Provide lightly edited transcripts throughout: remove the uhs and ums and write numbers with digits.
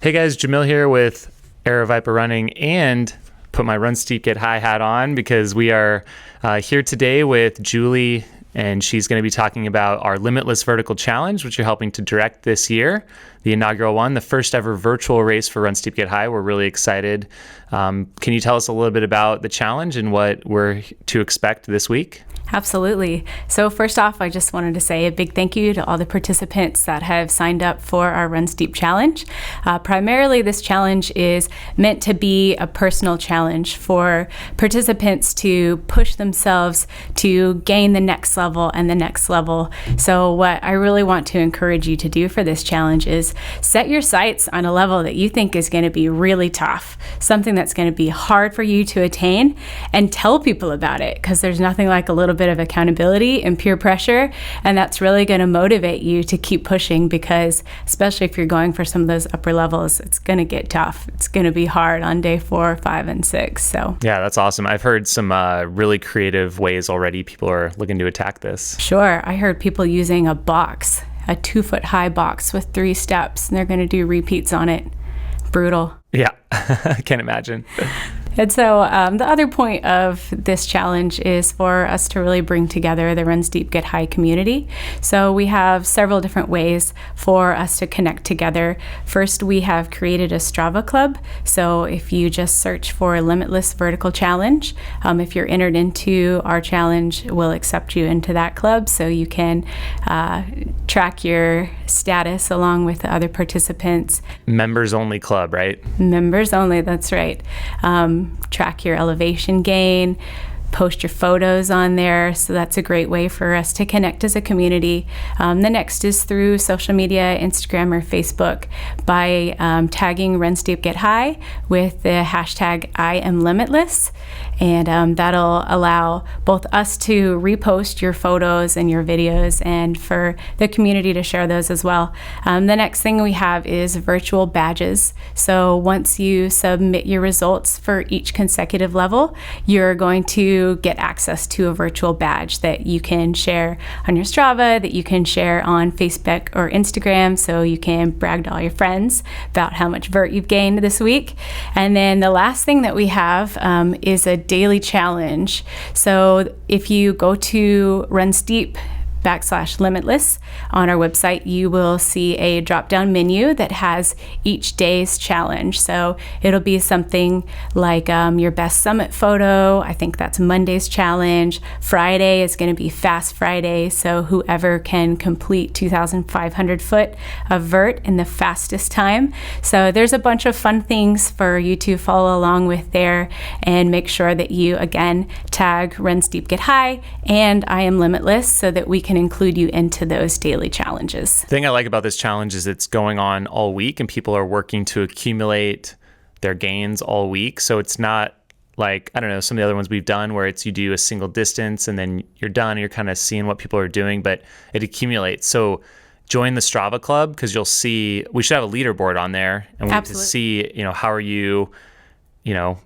Hey guys, Jamil here with Aravaipa Running, and put my Run Steep Get High hat on because we are here today with Julie, and she's going to be talking about our Limitless Vertical Challenge, which you're helping to direct this year, the inaugural one, the first ever virtual race for Run Steep Get High. We're really excited. Can you tell us a little bit about the challenge and what we're to expect this week? Absolutely. So first off, I just wanted to say a big thank you to all the participants that have signed up for our Run Steep Challenge. Primarily, this challenge is meant to be a personal challenge for participants to push themselves to gain the next level and the next level. So what I really want to encourage you to do for this challenge is set your sights on a level that you think is going to be really tough, something that's going to be hard for you to attain, and tell people about it, because there's nothing like a little bit of accountability and peer pressure, and that's really going to motivate you to keep pushing, because especially if you're going for some of those upper levels, it's going to get tough. It's going to be hard on day 4, 5, and 6. So yeah, that's awesome. I've heard some really creative ways already people are looking to attack this. Sure. I heard people using a box, a 2-foot high box with 3 steps, and they're going to do repeats on it. Brutal. Yeah, I can't imagine. And so the other point of this challenge is for us to really bring together the Run Steep Get High community. So we have several different ways for us to connect together. First, we have created a Strava club. So if you just search for Limitless Vertical Challenge, if you're entered into our challenge, we'll accept you into that club so you can track your status along with the other participants. Members only club, right? Members only, that's right. Track your elevation gain, post your photos on there. So that's a great way for us to connect as a community. The next is through social media, Instagram or Facebook, by tagging Run Steep Get High with the hashtag I am Limitless. And that'll allow both us to repost your photos and your videos, and for the community to share those as well. The next thing we have is virtual badges. So once you submit your results for each consecutive level, you're going to get access to a virtual badge that you can share on your Strava, that you can share on Facebook or Instagram, so you can brag to all your friends about how much vert you've gained this week. And then the last thing that we have is a daily challenge. So if you go to Run Steep /Limitless on our website, you will see a drop-down menu that has each day's challenge. So it'll be something like your best summit photo. I think that's Monday's challenge. Friday is going to be Fast Friday, so whoever can complete 2,500 foot of vert in the fastest time. So there's a bunch of fun things for you to follow along with there, and make sure that you again tag Run Steep Get High and I am Limitless so that we can include you into those daily challenges. The thing I like about this challenge is it's going on all week, and people are working to accumulate their gains all week. So it's not like, I don't know, some of the other ones we've done where it's you do a single distance and then you're done and you're kind of seeing what people are doing, but it accumulates. So join the Strava club, because you'll see, we should have a leaderboard on there, and we get to see, how are you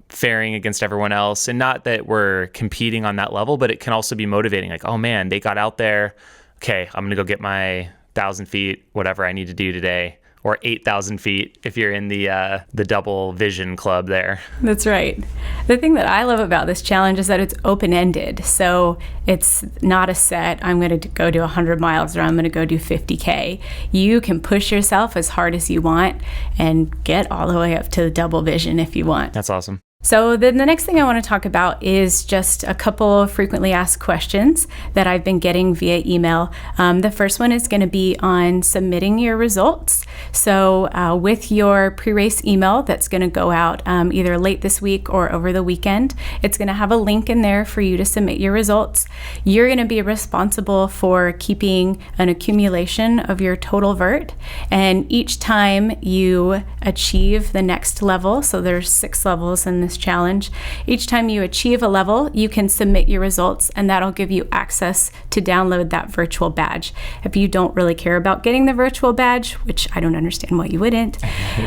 faring against everyone else. And not that we're competing on that level, but it can also be motivating. Like, oh man, they got out there. Okay, I'm going to go get my 1,000 feet, whatever I need to do today, or 8,000 feet if you're in the double vision club there. That's right. The thing that I love about this challenge is that it's open-ended. So it's not a set, I'm going to go do 100 miles or I'm going to go do 50K. You can push yourself as hard as you want and get all the way up to the double vision if you want. That's awesome. So then the next thing I want to talk about is just a couple of frequently asked questions that I've been getting via email. The first one is going to be on submitting your results. So with your pre-race email that's going to go out either late this week or over the weekend, it's going to have a link in there for you to submit your results. You're going to be responsible for keeping an accumulation of your total vert. And each time you achieve the next level, so there's 6 levels in this challenge, each time you achieve a level, you can submit your results, and that'll give you access to download that virtual badge. If you don't really care about getting the virtual badge, which I don't understand why you wouldn't,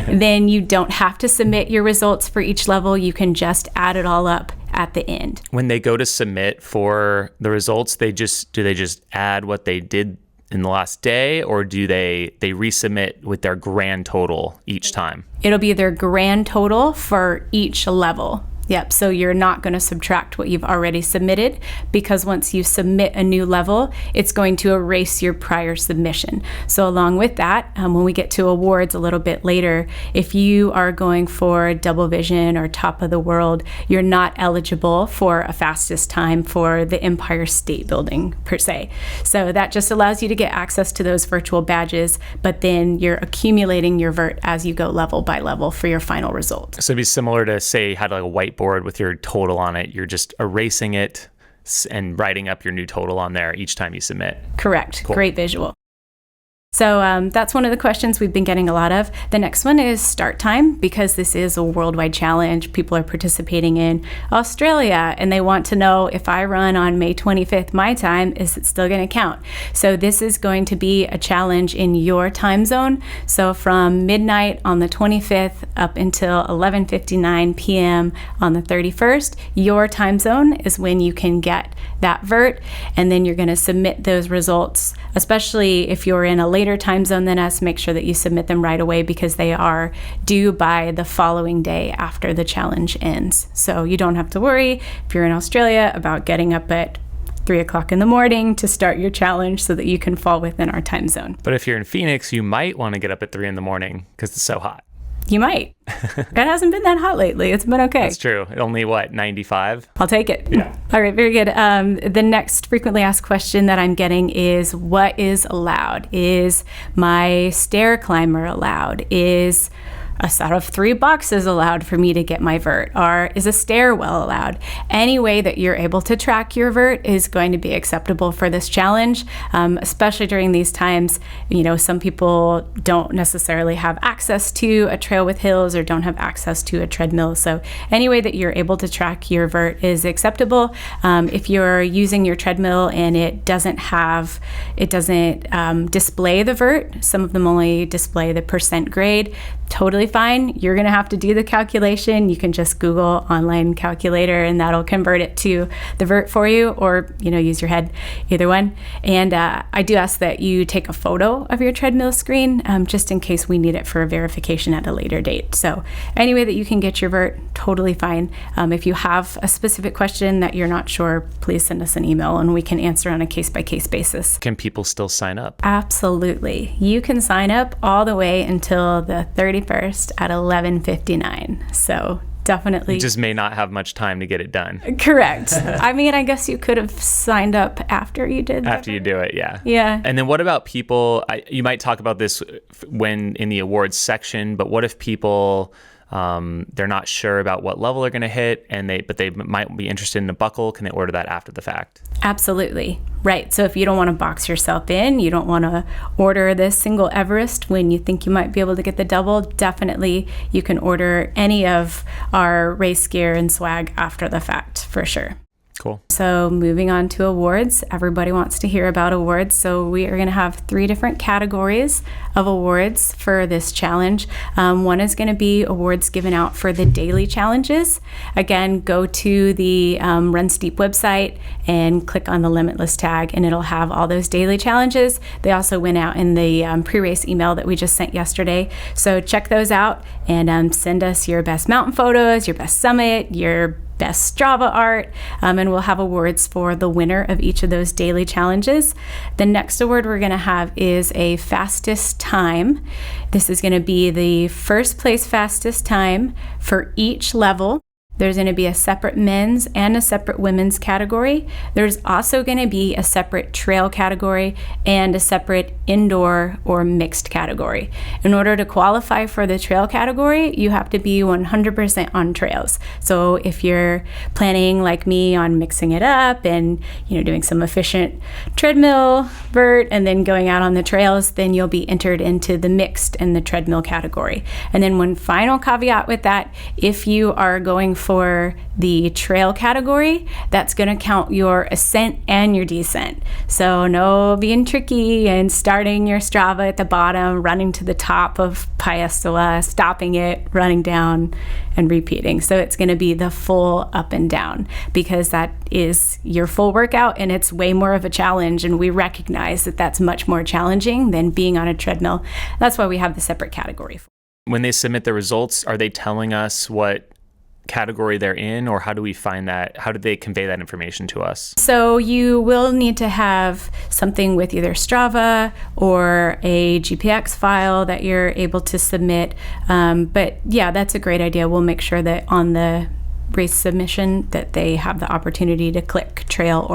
then you don't have to submit your results for each level. You can just add it all up at the end. When they go to submit for the results, do they just add what they did in the last day, or do they resubmit with their grand total each time? It'll be their grand total for each level. Yep, so you're not going to subtract what you've already submitted, because once you submit a new level, it's going to erase your prior submission. So along with that, when we get to awards a little bit later, if you are going for double vision or top of the world, you're not eligible for a fastest time for the Empire State Building per se. So that just allows you to get access to those virtual badges, but then you're accumulating your vert as you go level by level for your final result. So it'd be similar to, say, you had like a whiteboard with your total on it. You're just erasing it and writing up your new total on there each time you submit. Correct. Cool. Great visual. So that's one of the questions we've been getting a lot of. The next one is start time, because this is a worldwide challenge. People are participating in Australia, and they want to know, if I run on May 25th my time, is it still going to count? So this is going to be a challenge in your time zone. So from midnight on the 25th up until 11:59 p.m. on the 31st, your time zone is when you can get that vert, and then you're going to submit those results, especially if you're in a later time zone than us. Make sure that you submit them right away, because they are due by the following day after the challenge ends. So you don't have to worry, if you're in Australia, about getting up at 3 o'clock in the morning to start your challenge so that you can fall within our time zone. But if you're in Phoenix, you might want to get up at 3 in the morning because it's so hot. You might. It hasn't been that hot lately. It's been okay. That's true. Only, 95? I'll take it. Yeah. All right, very good. The next frequently asked question that I'm getting is, what is allowed? Is my stair climber allowed? Is a set of 3 boxes allowed for me to get my vert? Or is a stairwell allowed? Any way that you're able to track your vert is going to be acceptable for this challenge, especially during these times. You know, some people don't necessarily have access to a trail with hills or don't have access to a treadmill. So any way that you're able to track your vert is acceptable. If you're using your treadmill and it doesn't display the vert, some of them only display the percent grade, totally fine. You're going to have to do the calculation. You can just Google online calculator and that'll convert it to the vert for you, or, use your head, either one. And I do ask that you take a photo of your treadmill screen, just in case we need it for verification at a later date. So any way that you can get your vert, totally fine. If you have a specific question that you're not sure, please send us an email and we can answer on a case-by-case basis. Can people still sign up? Absolutely. You can sign up all the way until the 31st at 11:59. So definitely. You just may not have much time to get it done. Correct. I mean, I guess you could have signed up after you did that. After you do it, yeah. Yeah. And then what about people, you might talk about this when in the awards section, but what if people, they're not sure about what level they're going to hit, but they might be interested in a buckle? Can they order that after the fact? Absolutely. Right. So if you don't want to box yourself in, you don't want to order this single Everest when you think you might be able to get the double, definitely you can order any of our race gear and swag after the fact, for sure. Cool. So moving on to awards. Everybody wants to hear about awards. So we are going to have 3 different categories of awards for this challenge. One is going to be awards given out for the daily challenges. Again, go to the Run Steep website and click on the Limitless tag, and it'll have all those daily challenges. They also went out in the pre-race email that we just sent yesterday. So check those out and send us your best mountain photos, your best summit, your best Strava art, and we'll have awards for the winner of each of those daily challenges. The next award we're going to have is a fastest time. This is going to be the first place fastest time for each level. There's going to be a separate men's and a separate women's category. There's also going to be a separate trail category and a separate indoor or mixed category. In order to qualify for the trail category, you have to be 100% on trails. So if you're planning like me on mixing it up and doing some efficient treadmill vert and then going out on the trails, then you'll be entered into the mixed and the treadmill category. And then one final caveat with that, if you are going for for the trail category, that's going to count your ascent and your descent. So no being tricky and starting your Strava at the bottom, running to the top of Paestola, stopping it, running down, and repeating. So it's going to be the full up and down, because that is your full workout and it's way more of a challenge. And we recognize that that's much more challenging than being on a treadmill. That's why we have the separate category. When they submit the results, are they telling us what category they're in, or how do we find that? How do they convey that information to us? So you will need to have something with either Strava or a GPX file that you're able to submit. But yeah, that's a great idea. We'll make sure that on the race submission that they have the opportunity to click trail,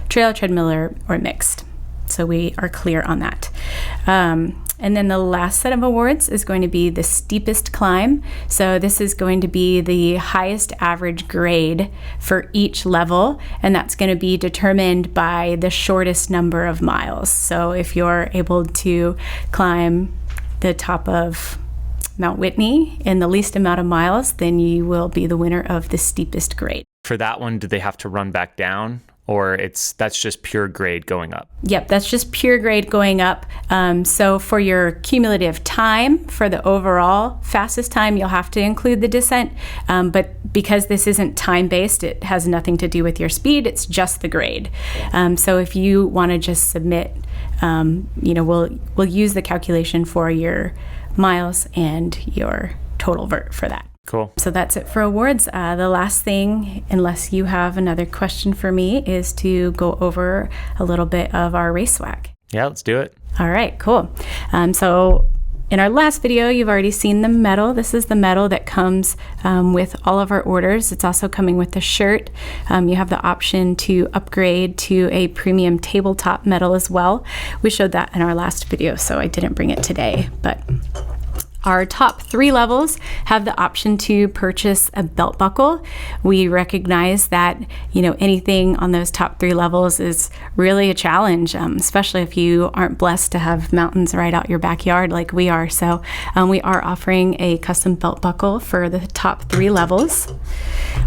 treadmill, or mixed. So we are clear on that. And then the last set of awards is going to be the steepest climb. So this is going to be the highest average grade for each level, and that's going to be determined by the shortest number of miles. So if you're able to climb the top of Mount Whitney in the least amount of miles, then you will be the winner of the steepest grade. For that one, do they have to run back down, or that's just pure grade going up? Yep, that's just pure grade going up. So for your cumulative time, for the overall fastest time, you'll have to include the descent. But because this isn't time-based, it has nothing to do with your speed. It's just the grade. So if you want to just submit, we'll use the calculation for your miles and your total vert for that. Cool. So that's it for awards. The last thing, unless you have another question for me, is to go over a little bit of our race swag. Yeah, let's do it. All right, cool. So in our last video, you've already seen the medal. This is the medal that comes with all of our orders. It's also coming with the shirt. You have the option to upgrade to a premium tabletop medal as well. We showed that in our last video, so I didn't bring it today, but our top 3 levels have the option to purchase a belt buckle. We recognize that, anything on those top 3 levels is really a challenge, especially if you aren't blessed to have mountains right out your backyard like we are. So we are offering a custom belt buckle for the top 3 levels.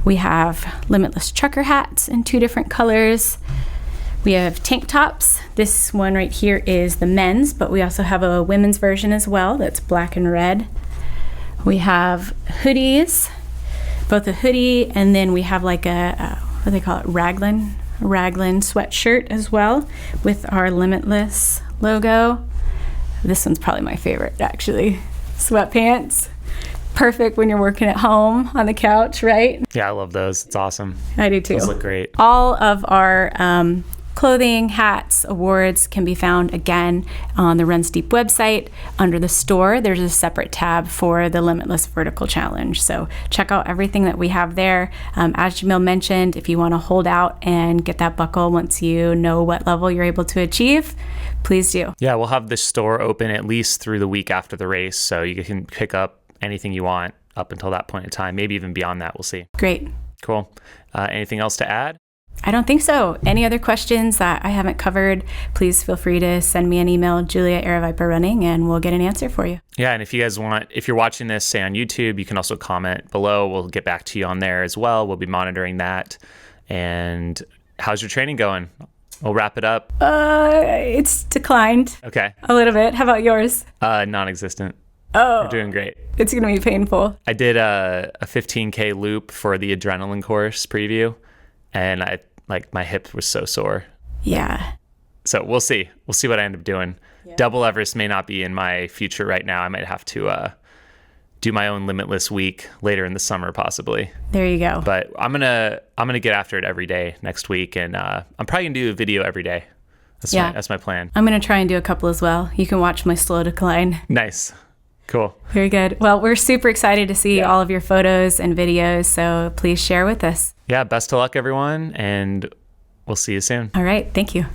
We have Limitless trucker hats in 2 different colors. We have tank tops. This one right here is the men's, but we also have a women's version as well that's black and red. We have hoodies, both a hoodie, and then we have like what do they call it, raglan sweatshirt as well with our Limitless logo. This one's probably my favorite, actually. Sweatpants. Perfect when you're working at home on the couch, right? Yeah, I love those. It's awesome. I do too. Those look great. All of our clothing, hats, awards can be found again on the Run Steep website. Under the store, there's a separate tab for the Limitless Vertical Challenge. So check out everything that we have there. As Jamil mentioned, if you want to hold out and get that buckle once you know what level you're able to achieve, please do. Yeah, we'll have the store open at least through the week after the race, so you can pick up anything you want up until that point in time, maybe even beyond that. We'll see. Great. Cool. Anything else to add? I don't think so. Any other questions that I haven't covered, please feel free to send me an email, Julia@Aravaipa Running, and we'll get an answer for you. Yeah, and if you guys want, if you're watching this, say on YouTube, you can also comment below. We'll get back to you on there as well. We'll be monitoring that. And how's your training going? We'll wrap it up. It's declined. Okay. A little bit. How about yours? Non-existent. Oh. We're doing great. It's going to be painful. I did a 15K loop for the adrenaline course preview, and my hip was so sore. Yeah. So we'll see. We'll see what I end up doing. Yeah. Double Everest may not be in my future right now. I might have to do my own Limitless week later in the summer, possibly. There you go. But I'm gonna get after it every day next week, and I'm probably gonna do a video every day. That's my plan. I'm gonna try and do a couple as well. You can watch my slow decline. Nice. Cool. Very good. Well, we're super excited to see all of your photos and videos, so please share with us. Yeah, best of luck, everyone, and we'll see you soon. All right. Thank you.